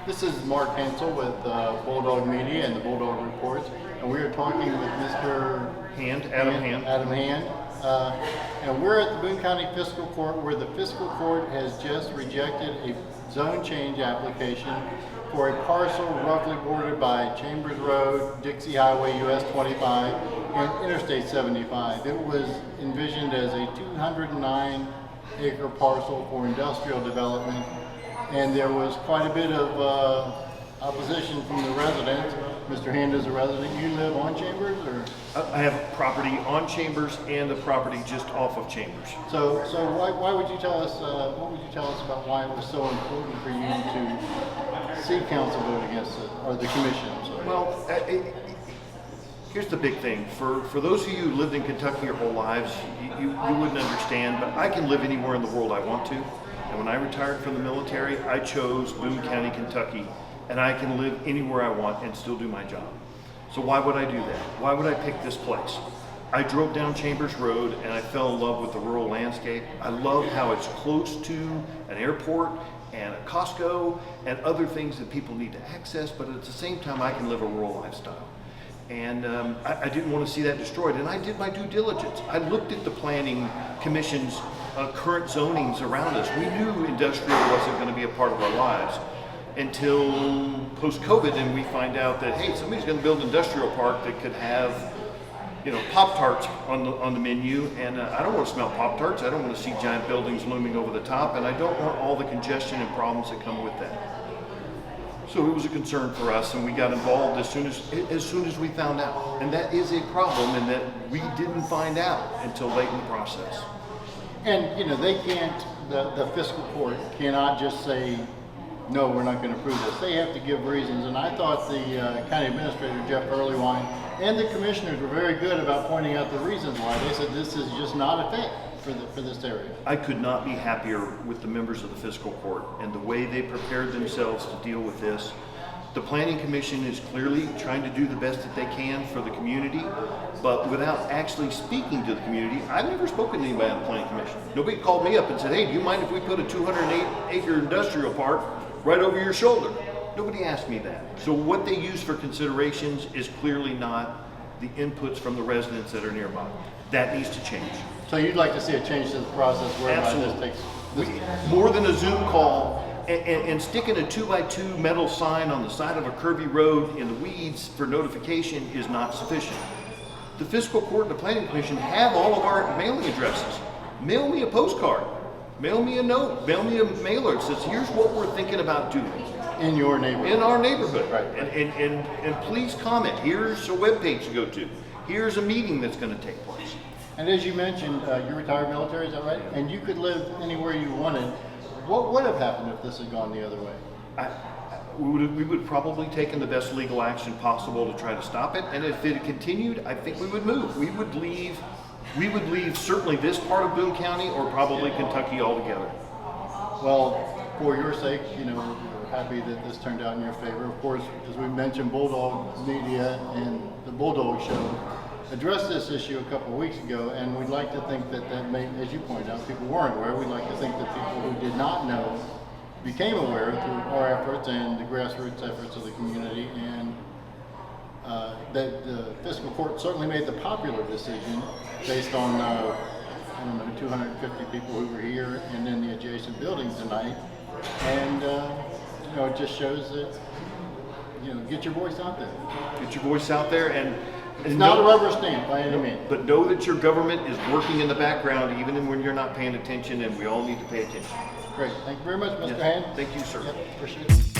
This is Mark Hansel with Bulldog Media and the Bulldog Reports, and we are talking with Mr. Adam Hand. And we're at the Boone County Fiscal Court, where the Fiscal Court has just rejected a zone change application for a parcel roughly bordered by Chambers Road, Dixie Highway US 25, and Interstate 75. It was envisioned as a 209-acre parcel for industrial development, and there was quite a bit of opposition from the residents. Mr. Hand is a resident. You live on Chambers, or? I have property on Chambers and a property just off of Chambers. So why would you tell us? What would you tell us about why it was so important for you to see council vote against it, or the commission? I'm sorry. Well, here's the big thing. For those of you who lived in Kentucky your whole lives, you wouldn't understand, but I can live anywhere in the world I want to. And when I retired from the military, I chose Boone County, Kentucky, and I can live anywhere I want and still do my job. So why would I do that? Why would I pick this place? I drove down Chambers Road and I fell in love with the rural landscape. I love how it's close to an airport and a Costco and other things that people need to access, but at the same time I can live a rural lifestyle. And I didn't want to see that destroyed, and I did my due diligence. I looked at the Planning Commission's current zonings around us. We knew industrial wasn't going to be a part of our lives until post-COVID, and we find out that, hey, somebody's going to build an industrial park that could have, Pop-Tarts on the menu, and I don't want to smell Pop-Tarts. I don't want to see giant buildings looming over the top, and I don't want all the congestion and problems that come with that. So it was a concern for us, and we got involved as soon as we found out. And that is a problem, in that we didn't find out until late in the process. And they can't. The fiscal court cannot just say, no, we're not going to approve this. They have to give reasons. And I thought the county administrator, Jeff Earlywine, and the commissioners were very good about pointing out the reasons why. They said this is just not a fit for this area. I could not be happier with the members of the fiscal court and the way they prepared themselves to deal with this. The Planning Commission is clearly trying to do the best that they can for the community, but without actually speaking to the community. I've never spoken to anybody on the Planning Commission. Nobody called me up and said, hey, do you mind if we put a 208-acre industrial park right over your shoulder? Nobody asked me that. So what they use for considerations is clearly not the inputs from the residents that are nearby. That needs to change. So you'd like to see a change to the process whereby this takes more than a Zoom call and sticking a 2x2 metal sign on the side of a curvy road in the weeds for notification is not sufficient. The fiscal court and the Planning Commission have all of our mailing addresses. Mail me a postcard, mail me a note, mail me a mailer that says, here's what we're thinking about doing. In your neighborhood. In our neighborhood. Right. And please comment. Here's a webpage to go to. Here's a meeting that's going to take place. And as you mentioned, you're retired military, is that right? And you could live anywhere you wanted. What would have happened if this had gone the other way? We would probably taken the best legal action possible to try to stop it. And if it had continued, I think we would move. We would leave certainly this part of Boone County, or probably Kentucky altogether. Well, for your sake, we're happy that this turned out in your favor. Of course, as we mentioned, Bulldog Media and the Bulldog Show addressed this issue a couple of weeks ago, and we'd like to think that may, as you pointed out, people weren't aware. We'd like to think that people who did not know became aware through our efforts and the grassroots efforts of the community, and that the fiscal court certainly made the popular decision based on 250 people who were here and in the adjacent building tonight, and it just shows that get your voice out there. Get your voice out there, and it's not a rubber stamp by any means. But know that your government is working in the background, even when you're not paying attention, and we all need to pay attention. Great. Thank you very much, Mr. Hand. Thank you, sir. Yep, appreciate it.